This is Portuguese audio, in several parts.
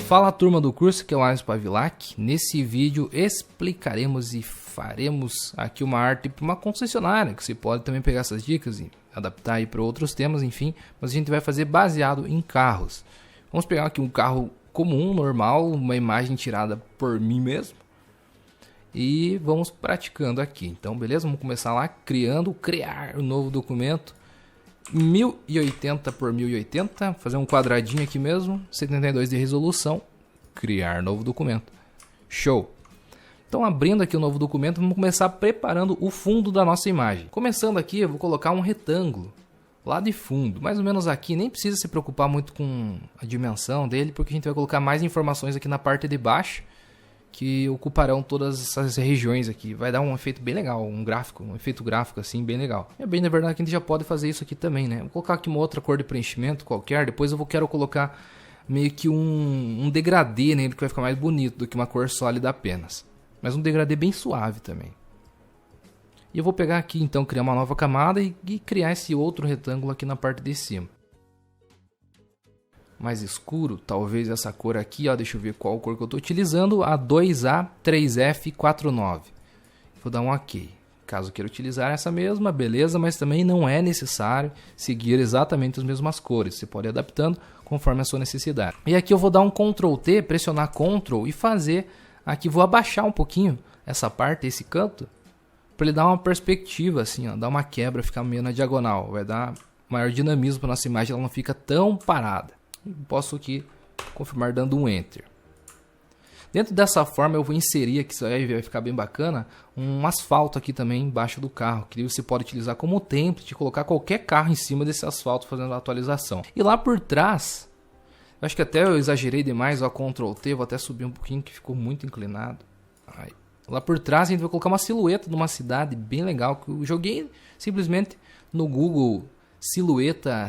Fala turma do curso, que é o Alisson Pavilac. Nesse vídeo explicaremos e faremos aqui uma arte para uma concessionária, que você pode também pegar essas dicas e adaptar aí para outros temas, enfim. Mas a gente vai fazer baseado em carros. Vamos pegar aqui um carro comum, normal, uma imagem tirada por mim mesmo. E vamos praticando aqui. Então, beleza? Vamos começar lá criar um novo documento. 1080 por 1080, fazer um quadradinho aqui mesmo, 72 de resolução, criar novo documento. Show! Então, abrindo aqui o novo documento, vamos começar preparando o fundo da nossa imagem. Começando aqui, eu vou colocar um retângulo lá de fundo, mais ou menos aqui. Nem precisa se preocupar muito com a dimensão dele, porque a gente vai colocar mais informações aqui na parte de baixo, que ocuparão todas essas regiões aqui. Vai dar um efeito bem legal, um efeito gráfico assim, bem legal. É bem, na verdade, que a gente já pode fazer isso aqui também, né? Vou colocar aqui uma outra cor de preenchimento qualquer, depois eu quero colocar meio que um degradê nele, que vai ficar mais bonito do que uma cor sólida apenas. Mas um degradê bem suave também. E eu vou pegar aqui, então, criar uma nova camada e criar esse outro retângulo aqui na parte de cima. Mais escuro, talvez essa cor aqui, ó, deixa eu ver qual cor que eu estou utilizando, a 2A3F49. Vou dar um OK. Caso queira utilizar essa mesma, beleza, mas também não é necessário seguir exatamente as mesmas cores. Você pode ir adaptando conforme a sua necessidade. E aqui eu vou dar um Ctrl T, pressionar Ctrl e fazer aqui, vou abaixar um pouquinho essa parte, esse canto, para ele dar uma perspectiva assim, ó, dar uma quebra, ficar meio na diagonal, vai dar maior dinamismo para nossa imagem, ela não fica tão parada. Posso aqui confirmar dando um Enter. Dentro dessa forma eu vou inserir aqui, isso aí vai ficar bem bacana, um asfalto aqui também embaixo do carro, que você pode utilizar como template e colocar qualquer carro em cima desse asfalto fazendo a atualização. E lá por trás, acho que até eu exagerei demais, ó, Ctrl T, vou até subir um pouquinho que ficou muito inclinado. Aí. Lá por trás a gente vai colocar uma silhueta de uma cidade bem legal, que eu joguei simplesmente no Google silhueta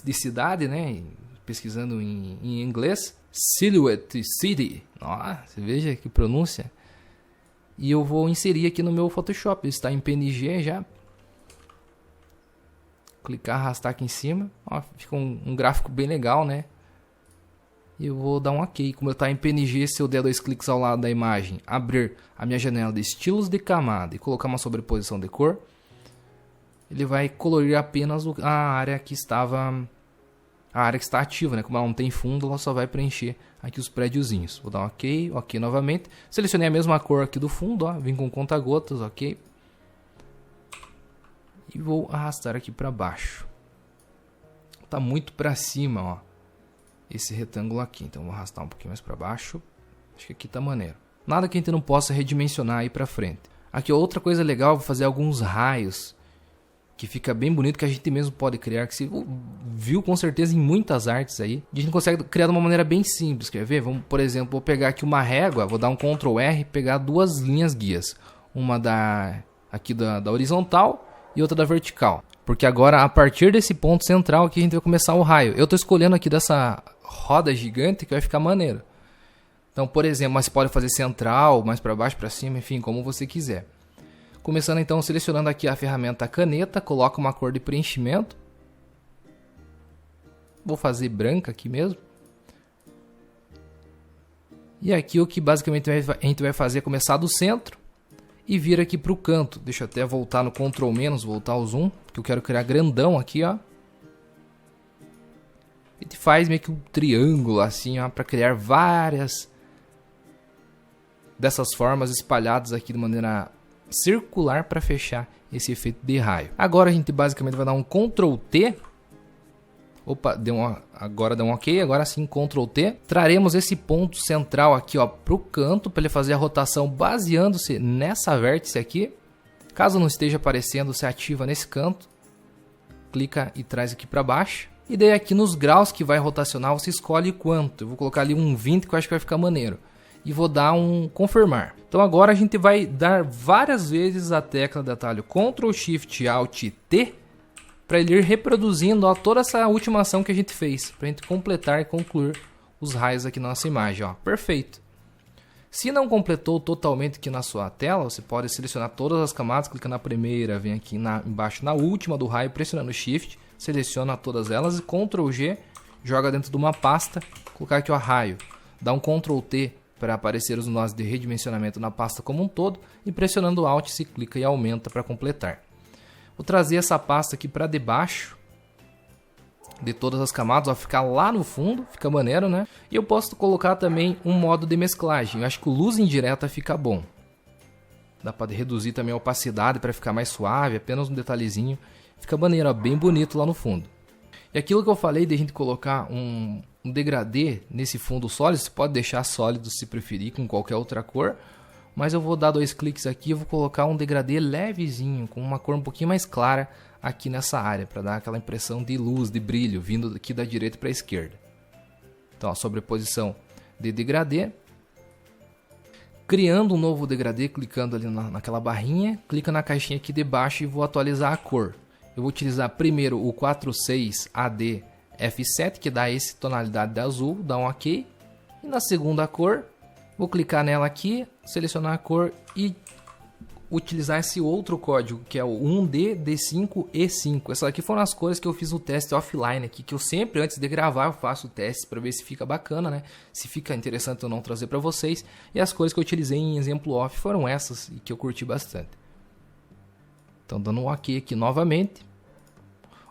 de cidade, né? Pesquisando em inglês, Silhouette City, você veja que pronúncia. E eu vou inserir aqui no meu Photoshop, ele está em PNG já. Clicar, arrastar aqui em cima, ó, fica um gráfico bem legal, né? E eu vou dar um OK. Como está em PNG, se eu der 2 cliques ao lado da imagem, abrir a minha janela de estilos de camada e colocar uma sobreposição de cor, ele vai colorir apenas a área que estava... A área que está ativa, né? Como ela não tem fundo, ela só vai preencher aqui os prédiozinhos. Vou dar um OK, OK novamente. Selecionei a mesma cor aqui do fundo, ó. Vim com conta-gotas, OK. E vou arrastar aqui para baixo. Tá muito para cima, ó. Esse retângulo aqui. Então vou arrastar um pouquinho mais para baixo. Acho que aqui tá maneiro. Nada que a gente não possa redimensionar aí para frente. Aqui outra coisa legal, vou fazer alguns raios. Que fica bem bonito, que a gente mesmo pode criar, que você viu com certeza em muitas artes aí. A gente consegue criar de uma maneira bem simples, quer ver? Vamos, por exemplo, vou pegar aqui uma régua, vou dar um Ctrl R, pegar duas linhas guias. Uma aqui da horizontal e outra da vertical. Porque agora, a partir desse ponto central aqui, a gente vai começar o raio. Eu estou escolhendo aqui dessa roda gigante que vai ficar maneiro. Então, por exemplo, mas você pode fazer central, mais para baixo, para cima, enfim, como você quiser. Começando então selecionando aqui a ferramenta caneta, coloca uma cor de preenchimento. Vou fazer branca aqui mesmo. E aqui o que basicamente a gente vai fazer é começar do centro e vir aqui para o canto. Deixa eu até voltar no Ctrl menos, voltar ao zoom, que eu quero criar grandão aqui, ó. A gente faz meio que um triângulo assim, ó, para criar várias dessas formas espalhadas aqui de maneira circular para fechar esse efeito de raio. Agora a gente basicamente vai dar um Ctrl T. Opa, agora deu um OK, agora sim Ctrl T. Traremos esse ponto central aqui, ó, para o canto, para ele fazer a rotação baseando-se nessa vértice aqui. Caso não esteja aparecendo, você ativa nesse canto, clica e traz aqui para baixo. E daí aqui nos graus que vai rotacionar, você escolhe quanto. Eu vou colocar ali um 20, que eu acho que vai ficar maneiro. E vou dar um confirmar. Então agora a gente vai dar várias vezes a tecla de atalho Ctrl Shift Alt T para ele ir reproduzindo, ó, toda essa última ação que a gente fez, para a gente completar e concluir os raios aqui na nossa imagem, ó. Perfeito. Se não completou totalmente aqui na sua tela, você pode selecionar todas as camadas, clica na primeira, vem aqui embaixo na última do raio, pressionando Shift, seleciona todas elas e Ctrl G, joga dentro de uma pasta, colocar aqui o raio dá um Ctrl T para aparecer os nós de redimensionamento na pasta como um todo, e pressionando Alt se clica e aumenta para completar. Vou trazer essa pasta aqui para debaixo de todas as camadas, vai ficar lá no fundo, fica maneiro, né? E eu posso colocar também um modo de mesclagem, eu acho que o luz indireta fica bom. Dá para reduzir também a opacidade para ficar mais suave, apenas um detalhezinho, fica maneiro, ó, bem bonito lá no fundo. E aquilo que eu falei de a gente colocar um degradê nesse fundo sólido, você pode deixar sólido se preferir com qualquer outra cor, mas eu vou dar 2 cliques aqui e vou colocar um degradê levezinho, com uma cor um pouquinho mais clara aqui nessa área, para dar aquela impressão de luz, de brilho, vindo aqui da direita para a esquerda. Então, a sobreposição de degradê, criando um novo degradê, clicando ali naquela barrinha, clica na caixinha aqui de baixo e vou atualizar a cor. Eu vou utilizar primeiro o 46AD F7, que dá essa tonalidade de azul, dá um OK. E na segunda cor, vou clicar nela aqui, selecionar a cor e utilizar esse outro código, que é o 1DD5E5. Essas aqui foram as cores que eu fiz o teste offline aqui, que eu sempre, antes de gravar, eu faço o teste para ver se fica bacana, né? Se fica interessante ou não trazer para vocês. E as cores que eu utilizei em exemplo off foram essas, e que eu curti bastante. Então, dando um OK aqui novamente.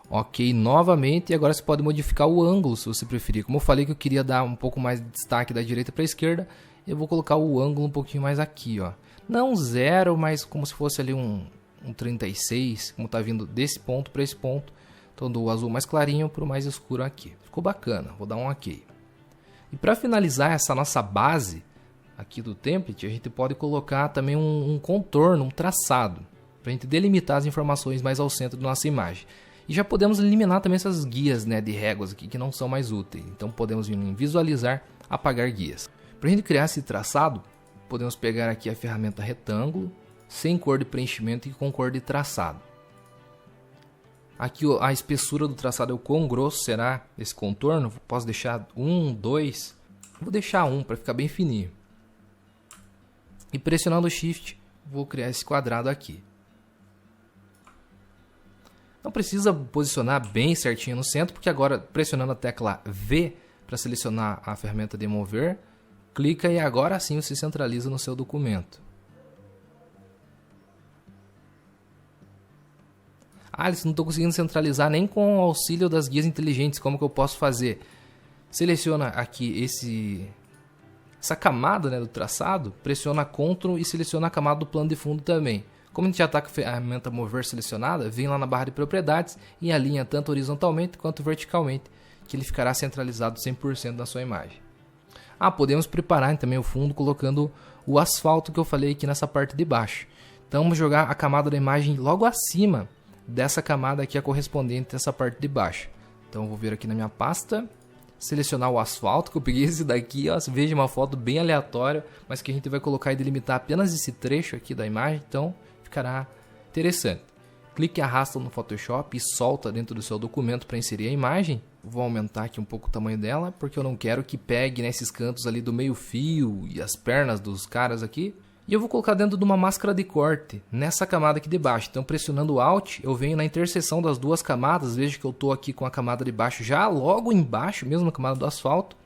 OK novamente, e agora você pode modificar o ângulo se você preferir. Como eu falei que eu queria dar um pouco mais de destaque da direita para a esquerda, eu vou colocar o ângulo um pouquinho mais aqui, ó. Não 0, mas como se fosse ali um 36, como tá vindo desse ponto para esse ponto. Então do azul mais clarinho para o mais escuro aqui. Ficou bacana, vou dar um OK. E para finalizar essa nossa base aqui do template, a gente pode colocar também um contorno, um traçado, para a gente delimitar as informações mais ao centro da nossa imagem. E já podemos eliminar também essas guias, né, de réguas aqui que não são mais úteis. Então podemos vir em visualizar, apagar guias. Para a gente criar esse traçado, podemos pegar aqui a ferramenta retângulo, sem cor de preenchimento e com cor de traçado. Aqui a espessura do traçado é o quão grosso será esse contorno. Posso deixar 1, 2, vou deixar 1 para ficar bem fininho. E pressionando o Shift, vou criar esse quadrado aqui. Não precisa posicionar bem certinho no centro, porque agora pressionando a tecla V para selecionar a ferramenta de mover, clica e agora sim você centraliza no seu documento. Alice, não estou conseguindo centralizar nem com o auxílio das guias inteligentes. Como que eu posso fazer? Seleciona aqui essa camada, né, do traçado, pressiona Ctrl e seleciona a camada do plano de fundo também. Como a gente já está com a ferramenta mover selecionada, vem lá na barra de propriedades e alinha tanto horizontalmente quanto verticalmente, que ele ficará centralizado 100% na sua imagem. Podemos preparar também o fundo colocando o asfalto que eu falei aqui nessa parte de baixo. Então vamos jogar a camada da imagem logo acima dessa camada aqui, a correspondente a essa parte de baixo. Então eu vou vir aqui na minha pasta, selecionar o asfalto, que eu peguei esse daqui, ó, veja uma foto bem aleatória, mas que a gente vai colocar e delimitar apenas esse trecho aqui da imagem, então ficará interessante. Clique e arrasta no Photoshop e solta dentro do seu documento para inserir a imagem. Vou aumentar aqui um pouco o tamanho dela, porque eu não quero que pegue nesses cantos ali do meio fio e as pernas dos caras aqui. E eu vou colocar dentro de uma máscara de corte, nessa camada aqui de baixo. Então pressionando o Alt, eu venho na interseção das duas camadas, vejo que eu estou aqui com a camada de baixo já logo embaixo, mesmo na camada do asfalto,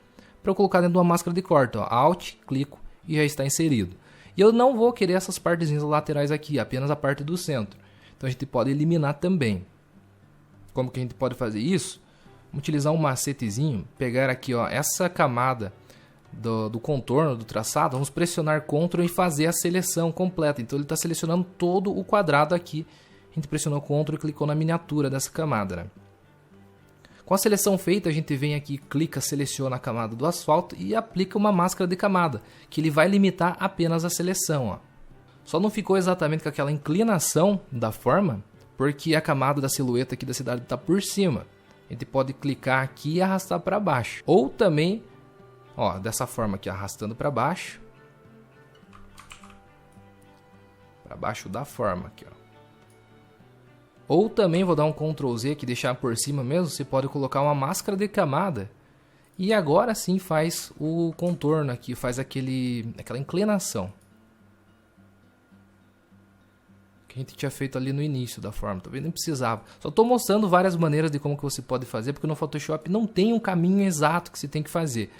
para eu colocar dentro de uma máscara de corte. Ó, Alt, clico e já está inserido. E eu não vou querer essas partezinhas laterais aqui, apenas a parte do centro. Então a gente pode eliminar também. Como que a gente pode fazer isso? Vamos utilizar um macetezinho, pegar aqui, ó, essa camada do contorno, do traçado, vamos pressionar Ctrl e fazer a seleção completa. Então ele está selecionando todo o quadrado aqui. A gente pressionou Ctrl e clicou na miniatura dessa camada, né? Com a seleção feita, a gente vem aqui, clica, seleciona a camada do asfalto e aplica uma máscara de camada, que ele vai limitar apenas a seleção, ó. Só não ficou exatamente com aquela inclinação da forma, porque a camada da silhueta aqui da cidade está por cima. A gente pode clicar aqui e arrastar para baixo. Ou também, ó, dessa forma aqui, arrastando para baixo. Para baixo da forma aqui, ó. Ou também vou dar um Ctrl Z aqui, deixar por cima mesmo. Você pode colocar uma máscara de camada. E agora sim faz o contorno aqui, faz aquela inclinação que a gente tinha feito ali no início da forma, talvez nem precisava. Só estou mostrando várias maneiras de como que você pode fazer, porque no Photoshop não tem um caminho exato que você tem que fazer.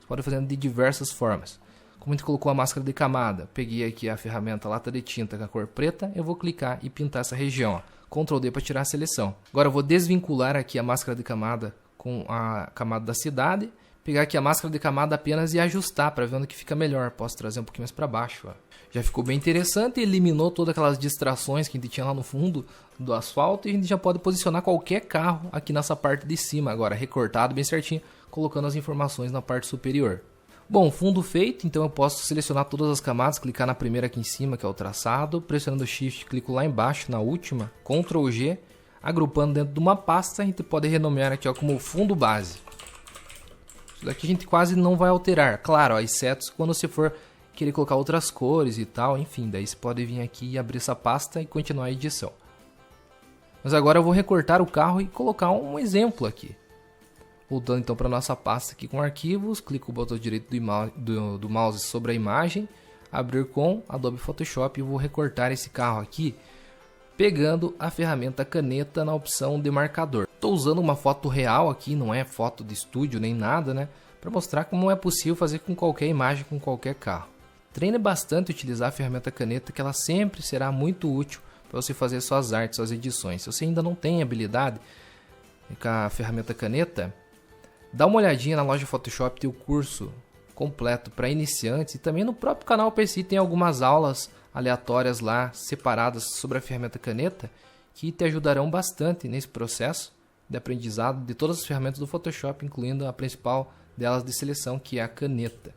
Você pode fazer de diversas formas. Como a gente colocou a máscara de camada, peguei aqui a ferramenta lata de tinta com a cor preta, eu vou clicar e pintar essa região. Ctrl D para tirar a seleção. Agora eu vou desvincular aqui a máscara de camada com a camada da cidade. Pegar aqui a máscara de camada apenas e ajustar para ver onde que fica melhor. Posso trazer um pouquinho mais para baixo. Ó. Já ficou bem interessante, eliminou todas aquelas distrações que a gente tinha lá no fundo do asfalto. E a gente já pode posicionar qualquer carro aqui nessa parte de cima. Agora recortado bem certinho, colocando as informações na parte superior. Bom, fundo feito, então eu posso selecionar todas as camadas, clicar na primeira aqui em cima, que é o traçado, pressionando Shift, clico lá embaixo, na última, Ctrl G, agrupando dentro de uma pasta, a gente pode renomear aqui ó, como fundo base. Isso daqui a gente quase não vai alterar, claro, ó, exceto quando você for querer colocar outras cores e tal, enfim, daí você pode vir aqui e abrir essa pasta e continuar a edição. Mas agora eu vou recortar o carro e colocar um exemplo aqui. Voltando então para nossa pasta aqui com arquivos, clico o botão direito do mouse sobre a imagem, abrir com Adobe Photoshop e vou recortar esse carro aqui, pegando a ferramenta caneta na opção de marcador. Estou usando uma foto real aqui, não é foto de estúdio nem nada, né? Para mostrar como é possível fazer com qualquer imagem, com qualquer carro. Treine bastante utilizar a ferramenta caneta, que ela sempre será muito útil para você fazer suas artes, suas edições. Se você ainda não tem habilidade com a ferramenta caneta, dá uma olhadinha na loja Photoshop, tem o curso completo para iniciantes e também no próprio canal PC tem algumas aulas aleatórias lá, separadas sobre a ferramenta caneta, que te ajudarão bastante nesse processo de aprendizado de todas as ferramentas do Photoshop, incluindo a principal delas de seleção, que é a caneta.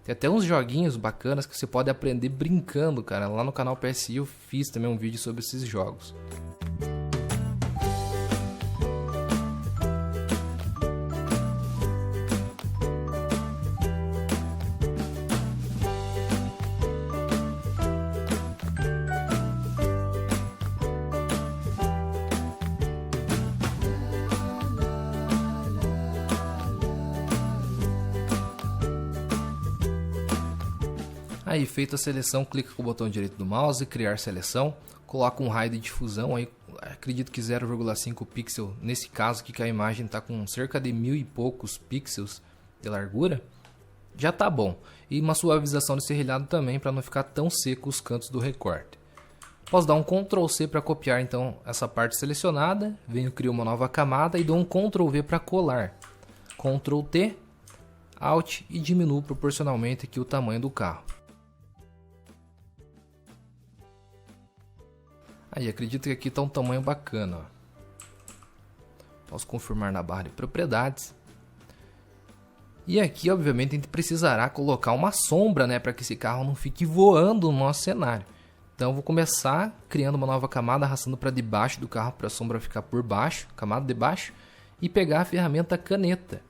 Tem até uns joguinhos bacanas que você pode aprender brincando, cara. Lá no canal PSI eu fiz também um vídeo sobre esses jogos. Aí, feita a seleção, clica com o botão direito do mouse, criar seleção, coloca um raio de difusão, aí acredito que 0,5 pixel, nesse caso aqui que a imagem está com cerca de 1000 e poucos pixels de largura, já tá bom. E uma suavização de serrilhado também, para não ficar tão seco os cantos do recorte. Posso dar um Ctrl C para copiar então essa parte selecionada, venho criar uma nova camada e dou um Ctrl V para colar. Ctrl T, Alt e diminuo proporcionalmente aqui o tamanho do carro. Aí, acredito que aqui está um tamanho bacana. Ó. Posso confirmar na barra de propriedades. E aqui, obviamente, a gente precisará colocar uma sombra, né, para que esse carro não fique voando no nosso cenário. Então, eu vou começar criando uma nova camada, arrastando para debaixo do carro para a sombra ficar por baixo, camada de baixo, e pegar a ferramenta caneta.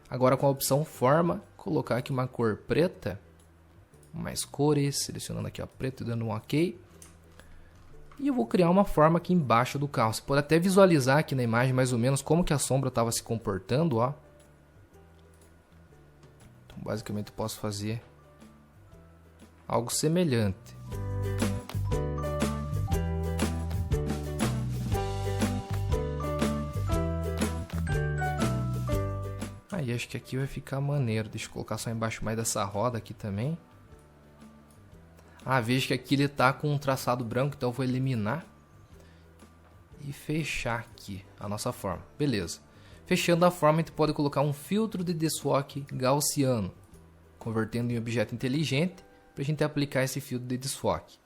Agora, com a opção forma, colocar aqui uma cor preta, mais cores, selecionando aqui a preto e dando um OK. E eu vou criar uma forma aqui embaixo do carro. Você pode até visualizar aqui na imagem mais ou menos como que a sombra estava se comportando, ó. Então, basicamente eu posso fazer algo semelhante. Aí acho que aqui vai ficar maneiro. Deixa eu colocar só embaixo mais dessa roda aqui também. Ah, vejo que aqui ele está com um traçado branco, então eu vou eliminar e fechar aqui a nossa forma. Beleza. Fechando a forma, a gente pode colocar um filtro de desfoque gaussiano, convertendo em objeto inteligente para a gente aplicar esse filtro de desfoque.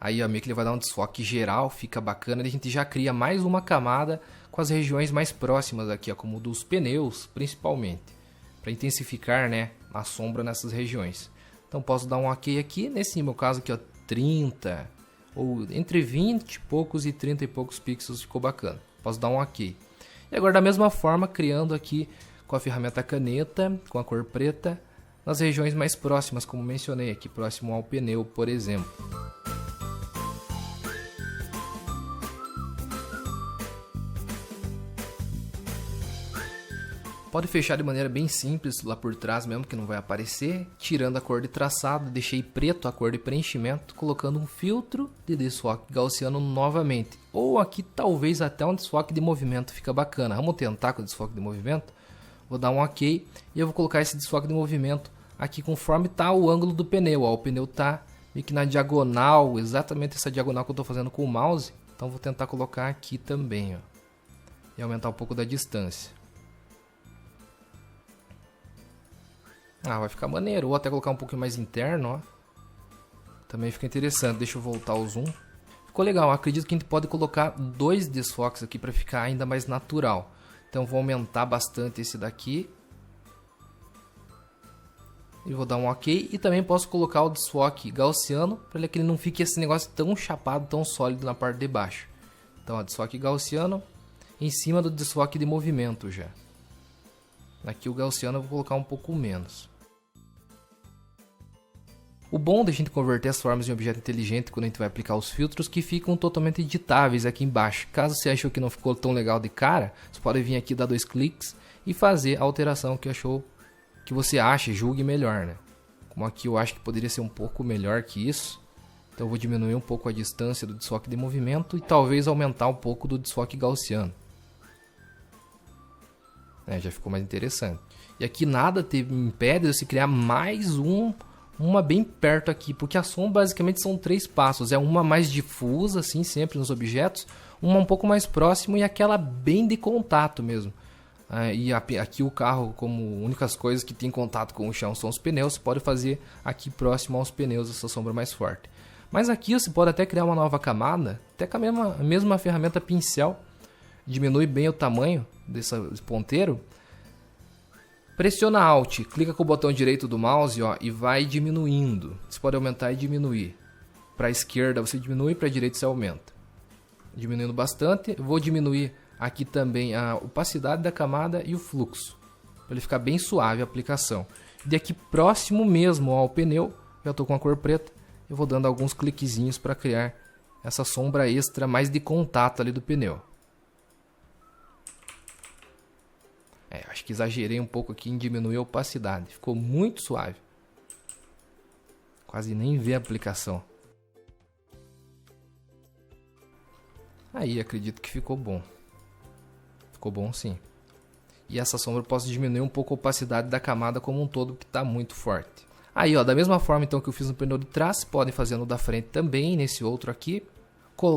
Aí, ó, meio que ele vai dar um desfoque geral, fica bacana. E a gente já cria mais uma camada com as regiões mais próximas aqui, ó, como dos pneus, principalmente, para intensificar, né, a sombra nessas regiões. Então posso dar um OK aqui, nesse meu caso aqui, ó, 30 ou entre 20 e poucos e 30 e poucos pixels, ficou bacana. Posso dar um OK. E agora da mesma forma, criando aqui com a ferramenta caneta, com a cor preta, nas regiões mais próximas, como mencionei aqui, próximo ao pneu, por exemplo. Pode fechar de maneira bem simples lá por trás mesmo, que não vai aparecer. Tirando a cor de traçado, deixei preto a cor de preenchimento, colocando um filtro de desfoque gaussiano novamente. Ou aqui talvez até um desfoque de movimento fica bacana. Vamos tentar com o desfoque de movimento. Vou dar um OK e eu vou colocar esse desfoque de movimento aqui conforme está o ângulo do pneu. Ó, o pneu está meio que na diagonal, exatamente essa diagonal que eu estou fazendo com o mouse. Então vou tentar colocar aqui também, ó, e aumentar um pouco da distância. Vai ficar maneiro. Ou até colocar um pouquinho mais interno, ó. Também fica interessante. Deixa eu voltar o zoom. Ficou legal. Acredito que a gente pode colocar 2 desfoques aqui para ficar ainda mais natural. Então vou aumentar bastante esse daqui. E vou dar um OK. E também posso colocar o desfoque gaussiano para que ele não fique esse negócio tão chapado, tão sólido na parte de baixo. Então, ó, desfoque gaussiano em cima do desfoque de movimento já. Aqui o gaussiano eu vou colocar um pouco menos. O bom da gente converter as formas em objeto inteligente quando a gente vai aplicar os filtros que ficam totalmente editáveis aqui embaixo. Caso você achou que não ficou tão legal de cara, você pode vir aqui, dar 2 cliques e fazer a alteração que achou, que você acha, julgue melhor, né? Como aqui eu acho que poderia ser um pouco melhor que isso. Então eu vou diminuir um pouco a distância do desfoque de movimento e talvez aumentar um pouco do desfoque gaussiano. Já ficou mais interessante. E aqui nada te impede de você criar mais uma bem perto aqui, porque a sombra basicamente são 3 passos. É uma mais difusa, assim, sempre nos objetos, uma um pouco mais próximo e aquela bem de contato mesmo. E aqui o carro, como únicas coisas que tem contato com o chão são os pneus, você pode fazer aqui próximo aos pneus essa sombra mais forte. Mas aqui você pode até criar uma nova camada, até com a mesma ferramenta pincel. Diminui bem o tamanho desse ponteiro. Pressiona Alt, clica com o botão direito do mouse, ó, e vai diminuindo. Você pode aumentar e diminuir. Para a esquerda você diminui, para a direita você aumenta. Diminuindo bastante. Eu vou diminuir aqui também a opacidade da camada e o fluxo, para ele ficar bem suave a aplicação. De aqui próximo mesmo ao pneu, já estou com a cor preta, eu vou dando alguns cliquezinhos para criar essa sombra extra mais de contato ali do pneu. Acho que exagerei um pouco aqui em diminuir a opacidade. Ficou muito suave. Quase nem vê a aplicação. Aí, acredito que ficou bom. Ficou bom sim. E essa sombra eu posso diminuir um pouco a opacidade da camada como um todo, que está muito forte. Aí, ó, da mesma forma então que eu fiz no pneu de trás, podem fazer no da frente também, nesse outro aqui.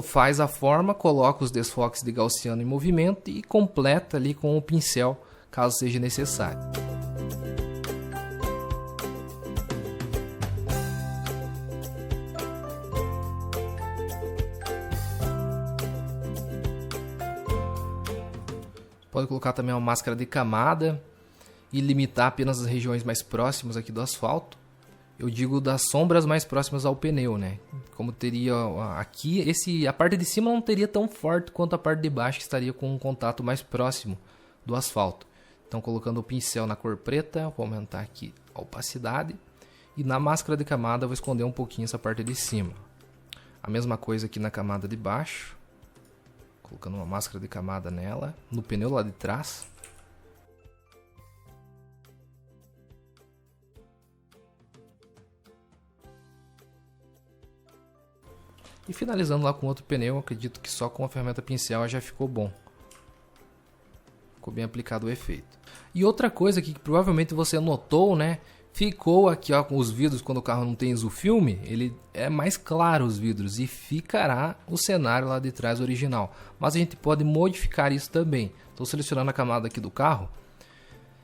Faz a forma, coloca os desfoques de gaussiano em movimento e completa ali com o pincel, caso seja necessário. Pode colocar também uma máscara de camada e limitar apenas as regiões mais próximas aqui do asfalto. Eu digo das sombras mais próximas ao pneu, né? Como teria aqui, a parte de cima não teria tão forte quanto a parte de baixo, que estaria com um contato mais próximo do asfalto. Então, colocando o pincel na cor preta, vou aumentar aqui a opacidade. E na máscara de camada, vou esconder um pouquinho essa parte de cima. A mesma coisa aqui na camada de baixo. Colocando uma máscara de camada nela, no pneu lá de trás. E finalizando lá com outro pneu, acredito que só com a ferramenta pincel já ficou bom. Ficou bem aplicado o efeito. E outra coisa aqui que provavelmente você notou, né? Ficou aqui, ó, com os vidros, quando o carro não tem isofilme, ele é mais claro os vidros e ficará o cenário lá de trás original. Mas a gente pode modificar isso também. Estou selecionando a camada aqui do carro.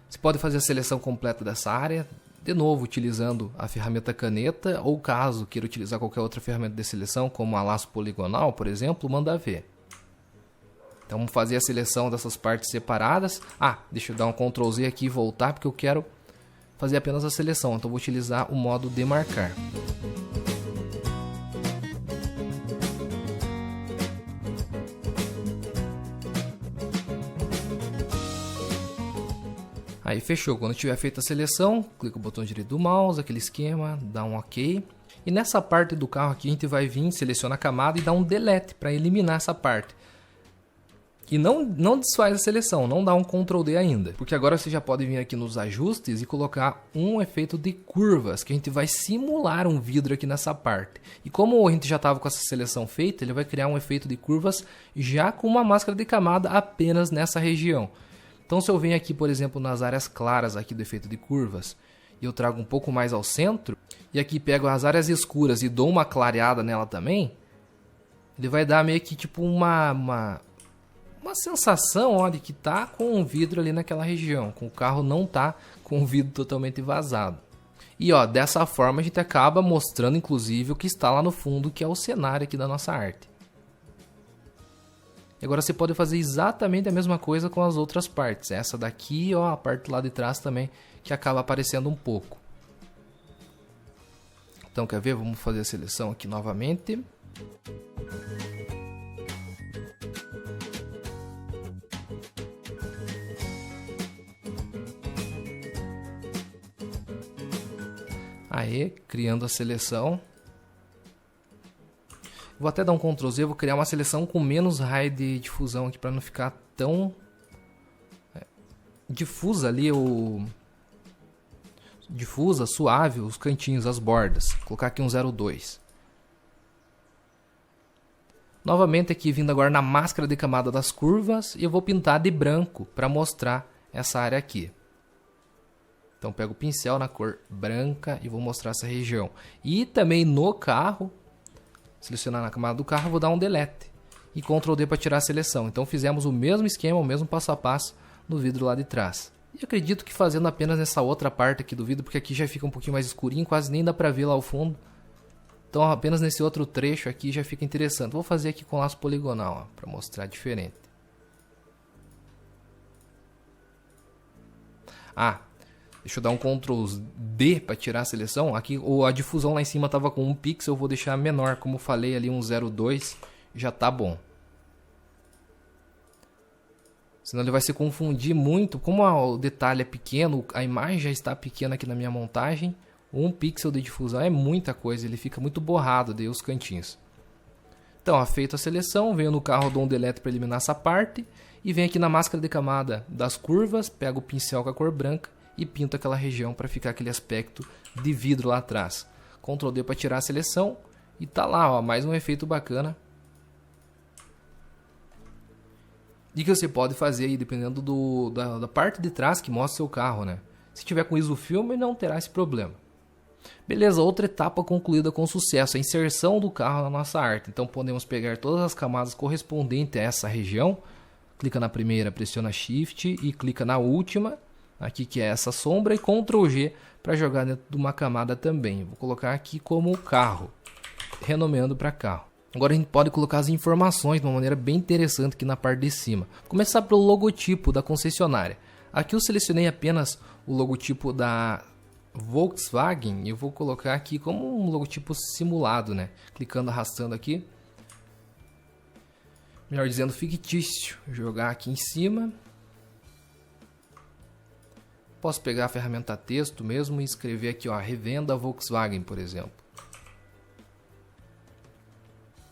Você pode fazer a seleção completa dessa área, de novo utilizando a ferramenta caneta, ou caso queira utilizar qualquer outra ferramenta de seleção, como a laço poligonal, por exemplo, manda ver. Então vamos fazer a seleção dessas partes separadas. Deixa eu dar um Ctrl Z aqui e voltar, porque eu quero fazer apenas a seleção. Então vou utilizar o modo demarcar. Aí fechou. Quando tiver feita a seleção, clica no botão direito do mouse, aquele esquema, dá um OK. E nessa parte do carro aqui a gente vai vir, seleciona a camada e dá um delete para eliminar essa parte. E não desfaz a seleção, não dá um Ctrl D ainda. Porque agora você já pode vir aqui nos ajustes e colocar um efeito de curvas, que a gente vai simular um vidro aqui nessa parte. E como a gente já estava com essa seleção feita, ele vai criar um efeito de curvas já com uma máscara de camada apenas nessa região. Então se eu venho aqui, por exemplo, nas áreas claras aqui do efeito de curvas, e eu trago um pouco mais ao centro, e aqui pego as áreas escuras e dou uma clareada nela também, ele vai dar meio que tipo uma sensação, ó, de que tá com um vidro ali naquela região, com o carro não tá com o vidro totalmente vazado. E ó, dessa forma a gente acaba mostrando inclusive o que está lá no fundo, que é o cenário aqui da nossa arte. E agora você pode fazer exatamente a mesma coisa com as outras partes. Essa daqui, ó, a parte lá de trás também, que acaba aparecendo um pouco. Então quer ver? Vamos fazer a seleção aqui novamente. Aí, criando a seleção. Vou até dar um Ctrl Z, vou criar uma seleção com menos raio de difusão aqui para não ficar tão difusa ali, difusa, suave os cantinhos, as bordas. Vou colocar aqui um 0,2. Novamente aqui vindo agora na máscara de camada das curvas e eu vou pintar de branco para mostrar essa área aqui. Então pego o pincel na cor branca e vou mostrar essa região. E também no carro, selecionar na camada do carro, vou dar um delete. E Ctrl D para tirar a seleção. Então fizemos o mesmo esquema, o mesmo passo a passo no vidro lá de trás. E acredito que fazendo apenas nessa outra parte aqui do vidro, porque aqui já fica um pouquinho mais escurinho, quase nem dá para ver lá ao fundo. Então apenas nesse outro trecho aqui já fica interessante. Vou fazer aqui com laço poligonal, para mostrar diferente. Deixa eu dar um Ctrl D para tirar a seleção. Aqui a difusão lá em cima estava com 1 pixel, eu vou deixar menor, como eu falei ali, um 0,2, já tá bom. Senão ele vai se confundir muito, como o detalhe é pequeno, a imagem já está pequena aqui na minha montagem, 1 pixel de difusão é muita coisa, ele fica muito borrado daí os cantinhos. Então, feita a seleção, venho no carro, dou um delete para eliminar essa parte, e venho aqui na máscara de camada das curvas, pego o pincel com a cor branca, e pinto aquela região para ficar aquele aspecto de vidro lá atrás. Ctrl D para tirar a seleção e tá lá, ó, mais um efeito bacana. E que você pode fazer aí dependendo da parte de trás que mostra o seu carro, né? Se tiver com isofilme não terá esse problema. Beleza, outra etapa concluída com sucesso, a inserção do carro na nossa arte. Então podemos pegar todas as camadas correspondentes a essa região. Clica na primeira, pressiona Shift e clica na última. Aqui que é essa sombra e Ctrl G para jogar dentro de uma camada também. Vou colocar aqui como carro, renomeando para carro. Agora a gente pode colocar as informações de uma maneira bem interessante aqui na parte de cima. Vou começar pelo logotipo da concessionária. Aqui eu selecionei apenas o logotipo da Volkswagen e eu vou colocar aqui como um logotipo simulado, né? Clicando, arrastando aqui. Melhor dizendo, fictício. Jogar aqui em cima. Posso pegar a ferramenta texto mesmo e escrever aqui, ó, revenda Volkswagen, por exemplo.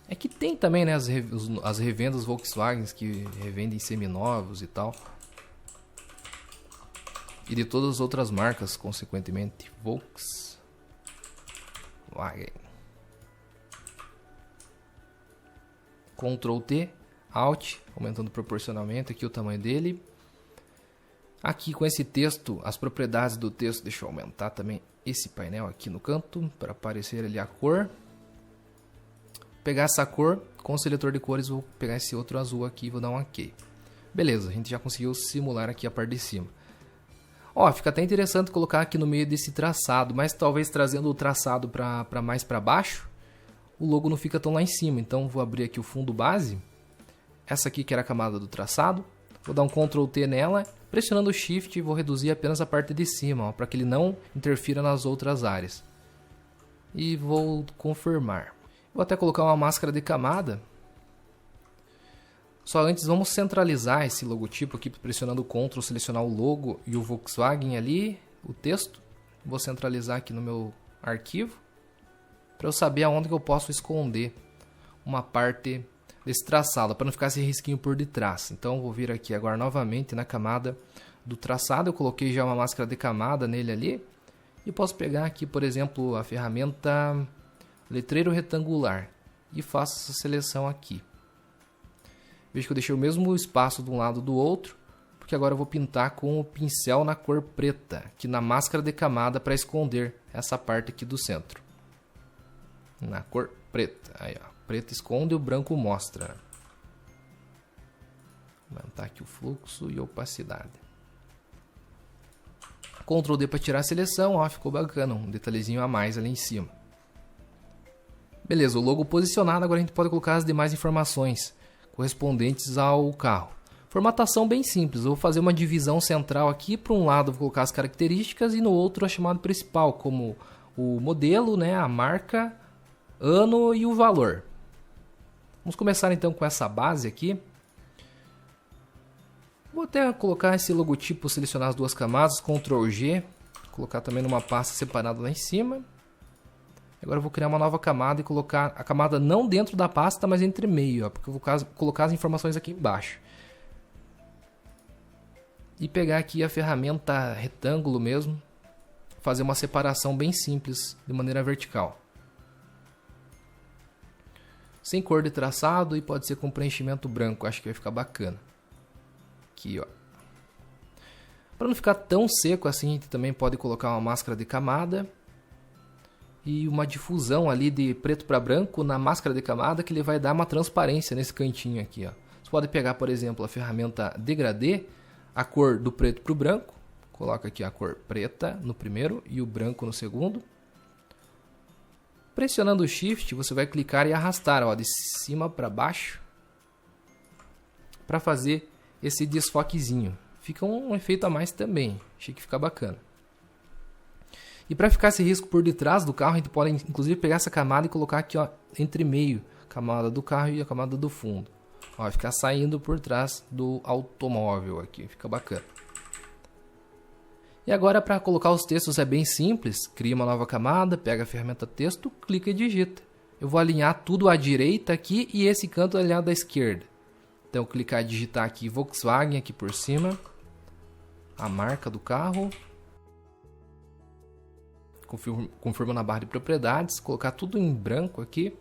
É que tem também, né, as revendas Volkswagen que revendem seminovos e tal. E de todas as outras marcas, consequentemente, Volkswagen. Ctrl T, Alt, aumentando proporcionalmente aqui o tamanho dele. Aqui com esse texto, as propriedades do texto, deixa eu aumentar também esse painel aqui no canto, para aparecer ali a cor. Pegar essa cor, com o seletor de cores, vou pegar esse outro azul aqui e vou dar um OK. Beleza, a gente já conseguiu simular aqui a parte de cima. Ó, fica até interessante colocar aqui no meio desse traçado, mas talvez trazendo o traçado para mais para baixo, o logo não fica tão lá em cima. Então vou abrir aqui o fundo base, essa aqui que era a camada do traçado, vou dar um Ctrl T nela, pressionando o Shift vou reduzir apenas a parte de cima, para que ele não interfira nas outras áreas. E vou confirmar. Vou até colocar uma máscara de camada. Só antes vamos centralizar esse logotipo aqui, pressionando o Ctrl, selecionar o logo e o Volkswagen ali, o texto. Vou centralizar aqui no meu arquivo, para eu saber aonde que eu posso esconder uma parte desse traçado, para não ficar esse risquinho por detrás. Então eu vou vir aqui agora novamente na camada do traçado. Eu coloquei já uma máscara de camada nele ali. E posso pegar aqui, por exemplo, a ferramenta letreiro retangular. E faço essa seleção aqui. Veja que eu deixei o mesmo espaço de um lado do outro. Porque agora eu vou pintar com o pincel na cor preta. Aqui na máscara de camada para esconder essa parte aqui do centro. Na cor preta. Aí, ó. Preto esconde, o branco mostra. Vou aumentar aqui o fluxo e opacidade. Ctrl D para tirar a seleção, ó, ficou bacana, um detalhezinho a mais ali em cima. Beleza, o logo posicionado, agora a gente pode colocar as demais informações correspondentes ao carro. Formatação bem simples, eu vou fazer uma divisão central aqui, para um lado eu vou colocar as características e no outro a chamada principal, como o modelo, né, a marca, ano e o valor. Vamos começar então com essa base aqui. Vou até colocar esse logotipo, selecionar as duas camadas, Ctrl G, colocar também numa pasta separada lá em cima. Agora eu vou criar uma nova camada e colocar a camada não dentro da pasta, mas entre meio, ó, porque eu vou colocar as informações aqui embaixo. E pegar aqui a ferramenta retângulo mesmo, fazer uma separação bem simples, de maneira vertical. Sem cor de traçado e pode ser com preenchimento branco, acho que vai ficar bacana. Aqui, ó. Para não ficar tão seco assim, a gente também pode colocar uma máscara de camada e uma difusão ali de preto para branco na máscara de camada, que ele vai dar uma transparência nesse cantinho aqui, ó. Você pode pegar, por exemplo, a ferramenta degradê, a cor do preto para o branco, coloca aqui a cor preta no primeiro e o branco no segundo. Pressionando o Shift, você vai clicar e arrastar, ó, de cima para baixo para fazer esse desfoquezinho. Fica um efeito a mais também, achei que fica bacana. E para ficar esse risco por detrás do carro, a gente pode inclusive pegar essa camada e colocar aqui, ó, entre meio, a camada do carro e a camada do fundo. Ó, vai ficar saindo por trás do automóvel aqui, fica bacana. E agora para colocar os textos é bem simples, cria uma nova camada, pega a ferramenta texto, clica e digita. Eu vou alinhar tudo à direita aqui e esse canto alinhado à esquerda. Então clicar e digitar aqui Volkswagen aqui por cima, a marca do carro. Confirmo na barra de propriedades, colocar tudo em branco aqui.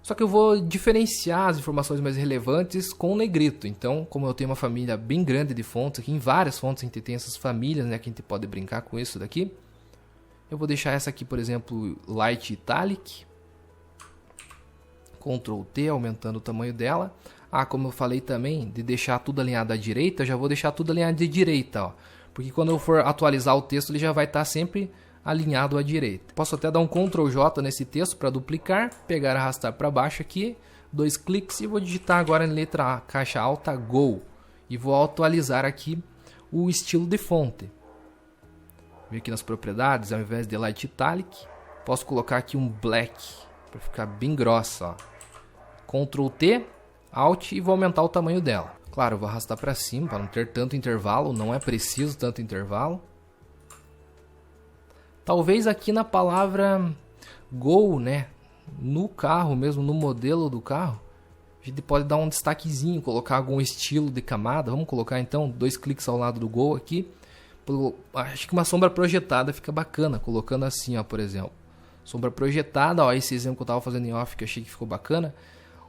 Só que eu vou diferenciar as informações mais relevantes com o negrito. Então, como eu tenho uma família bem grande de fontes aqui, em várias fontes a gente tem essas famílias, né, que a gente pode brincar com isso daqui. Eu vou deixar essa aqui, por exemplo, Light Italic. Ctrl T, aumentando o tamanho dela. Ah, como eu falei também, de deixar tudo alinhado à direita, eu já vou deixar tudo alinhado de direita, ó. Porque quando eu for atualizar o texto, ele já vai estar sempre alinhado à direita. Posso até dar um Ctrl J nesse texto para duplicar, pegar e arrastar para baixo aqui, 2 cliques e vou digitar agora em letra A, caixa alta, Go. E vou atualizar aqui o estilo de fonte. Vem aqui nas propriedades, ao invés de Light Italic, posso colocar aqui um Black, para ficar bem grossa, ó. Ctrl T, Alt e vou aumentar o tamanho dela. Claro, eu vou arrastar para cima para não ter tanto intervalo, não é preciso tanto intervalo. Talvez aqui na palavra Go, né, no carro mesmo, no modelo do carro, a gente pode dar um destaquezinho, colocar algum estilo de camada. Vamos colocar então 2 cliques ao lado do Go aqui. Acho que uma sombra projetada fica bacana, colocando assim, ó, por exemplo. Sombra projetada, ó, esse exemplo que eu estava fazendo em off que eu achei que ficou bacana.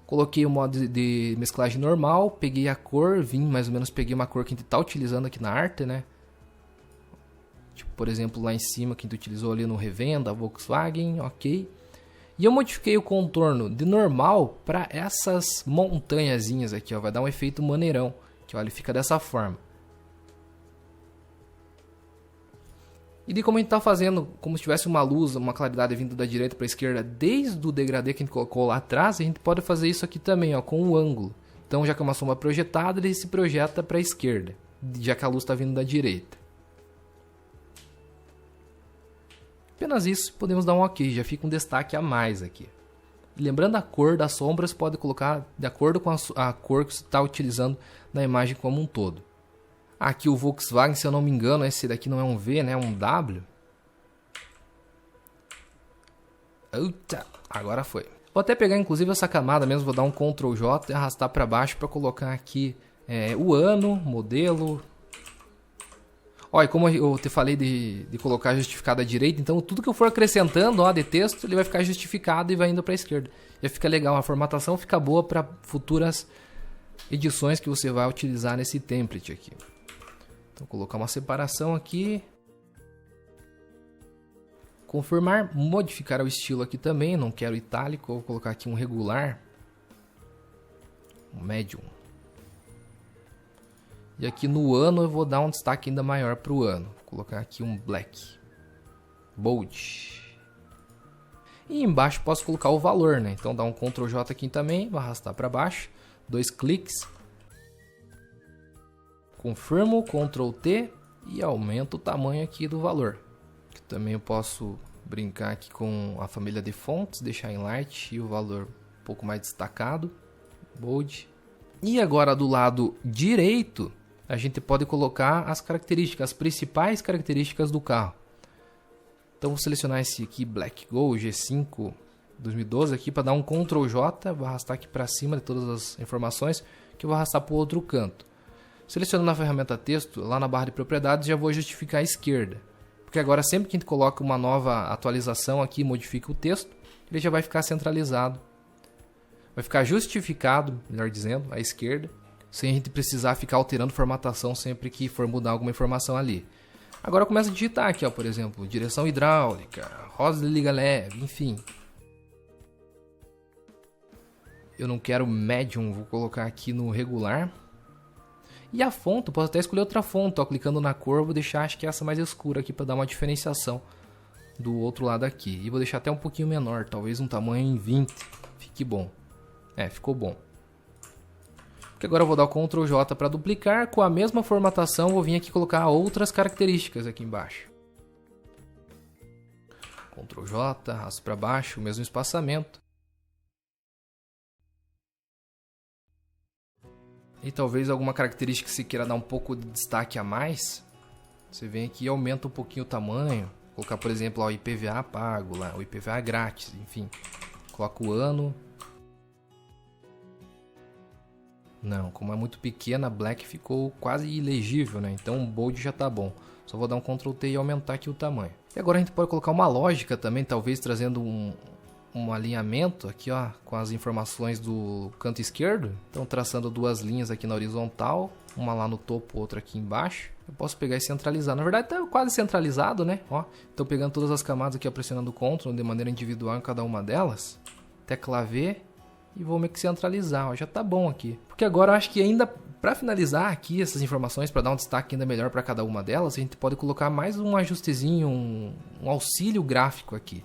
Coloquei o modo de mesclagem normal, peguei a cor, mais ou menos peguei uma cor que a gente está utilizando aqui na arte, né? Tipo, por exemplo, lá em cima que a gente utilizou ali no revenda, Volkswagen, ok. E eu modifiquei o contorno de normal para essas montanhazinhas aqui, ó, vai dar um efeito maneirão, que ó, ele fica dessa forma. E de como a gente está fazendo, como se tivesse uma luz, uma claridade vindo da direita para a esquerda, desde o degradê que a gente colocou lá atrás, a gente pode fazer isso aqui também, ó, com o ângulo. Então, já que é uma sombra projetada, ele se projeta para a esquerda, já que a luz está vindo da direita. Apenas isso, podemos dar um ok, já fica um destaque a mais aqui. E lembrando a cor da sombra, você pode colocar de acordo com a cor que você está utilizando na imagem como um todo. Aqui o Volkswagen, se eu não me engano, esse daqui não é um V, né? É um W. Eita, agora foi. Vou até pegar inclusive essa camada mesmo, vou dar um Ctrl J e arrastar para baixo para colocar aqui o ano, modelo. Olha, como eu te falei de colocar justificado à direita, então tudo que eu for acrescentando de texto, ele vai ficar justificado e vai indo para a esquerda. Já fica legal, a formatação fica boa para futuras edições que você vai utilizar nesse template aqui. Então, vou colocar uma separação aqui. Confirmar, modificar o estilo aqui também, não quero itálico, vou colocar aqui um regular. Um medium. E aqui no ano eu vou dar um destaque ainda maior para o ano. Vou colocar aqui um black. Bold. E embaixo posso colocar o valor, né? Então dá um Ctrl J aqui também, vou arrastar para baixo. 2 cliques. Confirmo, Ctrl T e aumento o tamanho aqui do valor. Também eu posso brincar aqui com a família de fontes, deixar em light e o valor um pouco mais destacado. Bold. E agora do lado direito, a gente pode colocar as características, as principais características do carro. Então vou selecionar esse aqui, Black Gold G5 2012 aqui para dar um Ctrl J, vou arrastar aqui para cima de todas as informações, que eu vou arrastar para o outro canto. Selecionando a ferramenta texto, lá na barra de propriedades já vou justificar à esquerda. Porque agora sempre que a gente coloca uma nova atualização aqui, modifica o texto, ele já vai ficar centralizado. Vai ficar justificado, melhor dizendo, à esquerda, sem a gente precisar ficar alterando formatação sempre que for mudar alguma informação ali. Agora eu começo a digitar aqui, ó, por exemplo, direção hidráulica, roda de liga leve, enfim. Eu não quero medium, vou colocar aqui no regular. E a fonte, posso até escolher outra fonte, ó, clicando na cor, vou deixar acho que essa mais escura aqui para dar uma diferenciação do outro lado aqui. E vou deixar até um pouquinho menor, talvez um tamanho em 20, fique bom. Ficou bom. Porque agora eu vou dar o Ctrl J para duplicar, com a mesma formatação vou vir aqui colocar outras características aqui embaixo. Ctrl J, arrasto para baixo, o mesmo espaçamento. E talvez alguma característica que você queira dar um pouco de destaque a mais, você vem aqui e aumenta um pouquinho o tamanho. Colocar, por exemplo, o IPVA pago, lá, o IPVA grátis, enfim. Coloca o ano. Não, como é muito pequena, Black ficou quase ilegível, né? Então o Bold já tá bom. Só vou dar um Ctrl T e aumentar aqui o tamanho. E agora a gente pode colocar uma lógica também, talvez trazendo um alinhamento aqui, ó, com as informações do canto esquerdo. Então traçando duas linhas aqui na horizontal, uma lá no topo, outra aqui embaixo. Eu posso pegar e centralizar. Na verdade tá quase centralizado, né? Ó, então pegando todas as camadas aqui, ó, pressionando o Ctrl de maneira individual em cada uma delas. Tecla V e vou meio que centralizar, ó, já tá bom aqui. Porque agora eu acho que ainda para finalizar aqui essas informações, para dar um destaque ainda melhor para cada uma delas, a gente pode colocar mais um ajustezinho, um auxílio gráfico aqui.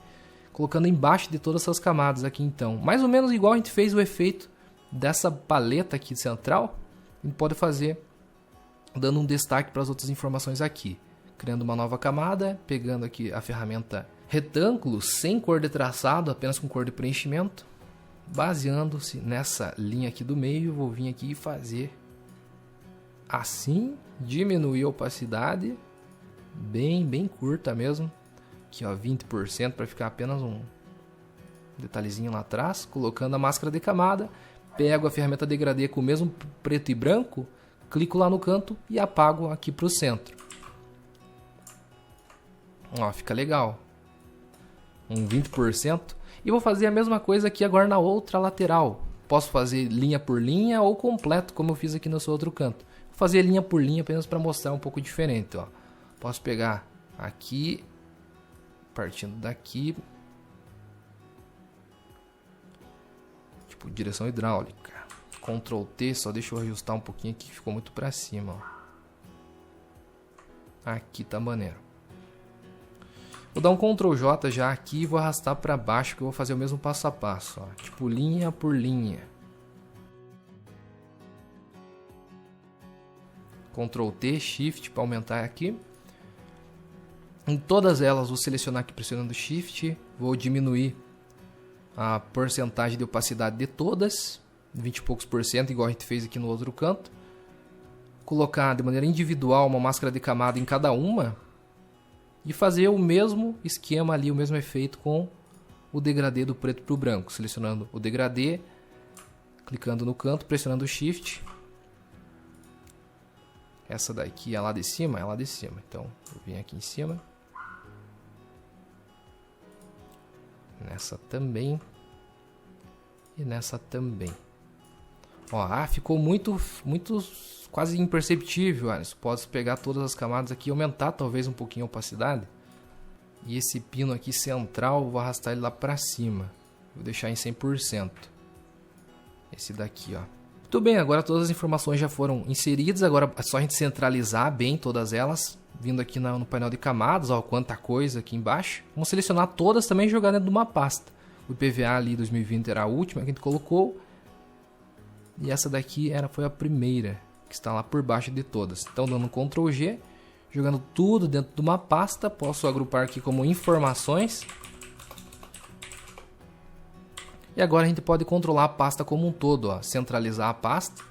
Colocando embaixo de todas essas camadas aqui então. Mais ou menos igual a gente fez o efeito dessa paleta aqui central. A gente pode fazer dando um destaque para as outras informações aqui. Criando uma nova camada, pegando aqui a ferramenta retângulo, sem cor de traçado, apenas com cor de preenchimento. Baseando-se nessa linha aqui do meio, vou vir aqui e fazer assim. Diminuir a opacidade. Bem curta mesmo. Aqui, ó, 20% para ficar apenas um detalhezinho lá atrás. Colocando a máscara de camada. Pego a ferramenta degradê com o mesmo preto e branco. Clico lá no canto e apago aqui para o centro. Ó, fica legal. Um 20%. E vou fazer a mesma coisa aqui agora na outra lateral. Posso fazer linha por linha ou completo, como eu fiz aqui no seu outro canto. Vou fazer linha por linha apenas para mostrar um pouco diferente. Ó. Posso pegar aqui, partindo daqui, tipo direção hidráulica. Ctrl T, só deixa eu ajustar um pouquinho aqui que ficou muito para cima. Ó. Aqui tá maneiro. Vou dar um Ctrl J já aqui e vou arrastar para baixo, que eu vou fazer o mesmo passo a passo, ó. Tipo linha por linha. Ctrl T, Shift para aumentar aqui. Em todas elas vou selecionar aqui pressionando Shift, vou diminuir a porcentagem de opacidade de todas, 20 e poucos por cento, igual a gente fez aqui no outro canto. Colocar de maneira individual uma máscara de camada em cada uma. E fazer o mesmo esquema ali, o mesmo efeito com o degradê do preto para o branco. Selecionando o degradê, clicando no canto, pressionando o Shift. Essa daqui é lá de cima? É lá de cima. Então, eu vim aqui em cima. Nessa também. E nessa também. Ó, ficou muito quase imperceptível. Olha, você pode pegar todas as camadas aqui e aumentar talvez um pouquinho a opacidade. E esse pino aqui central, vou arrastar ele lá para cima. Vou deixar em 100%. Esse daqui, ó. Muito bem, agora todas as informações já foram inseridas. Agora é só a gente centralizar bem todas elas. Vindo aqui no painel de camadas, ó, quanta coisa aqui embaixo. Vamos selecionar todas também e jogar dentro de uma pasta. O IPVA ali 2020 era a última que a gente colocou. E essa daqui foi a primeira, que está lá por baixo de todas. Então, dando Ctrl G, jogando tudo dentro de uma pasta. Posso agrupar aqui como informações. E agora a gente pode controlar a pasta como um todo, ó. Centralizar a pasta.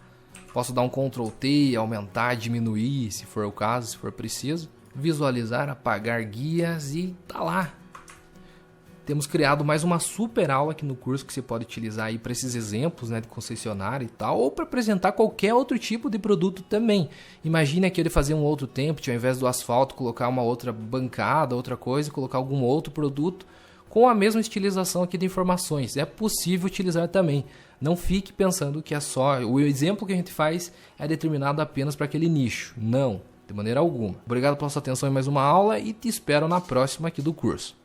Posso dar um Ctrl T, aumentar, diminuir, se for o caso, se for preciso. Visualizar, apagar guias e tá lá. Temos criado mais uma super aula aqui no curso que você pode utilizar aí para esses exemplos, né, de concessionária e tal, ou para apresentar qualquer outro tipo de produto também. Imagine aqui ele fazer um outro template, ao invés do asfalto, colocar uma outra bancada, outra coisa, colocar algum outro produto com a mesma estilização aqui de informações. É possível utilizar também. Não fique pensando que é só o exemplo que a gente faz é determinado apenas para aquele nicho. Não, de maneira alguma. Obrigado pela sua atenção em mais uma aula e te espero na próxima aqui do curso.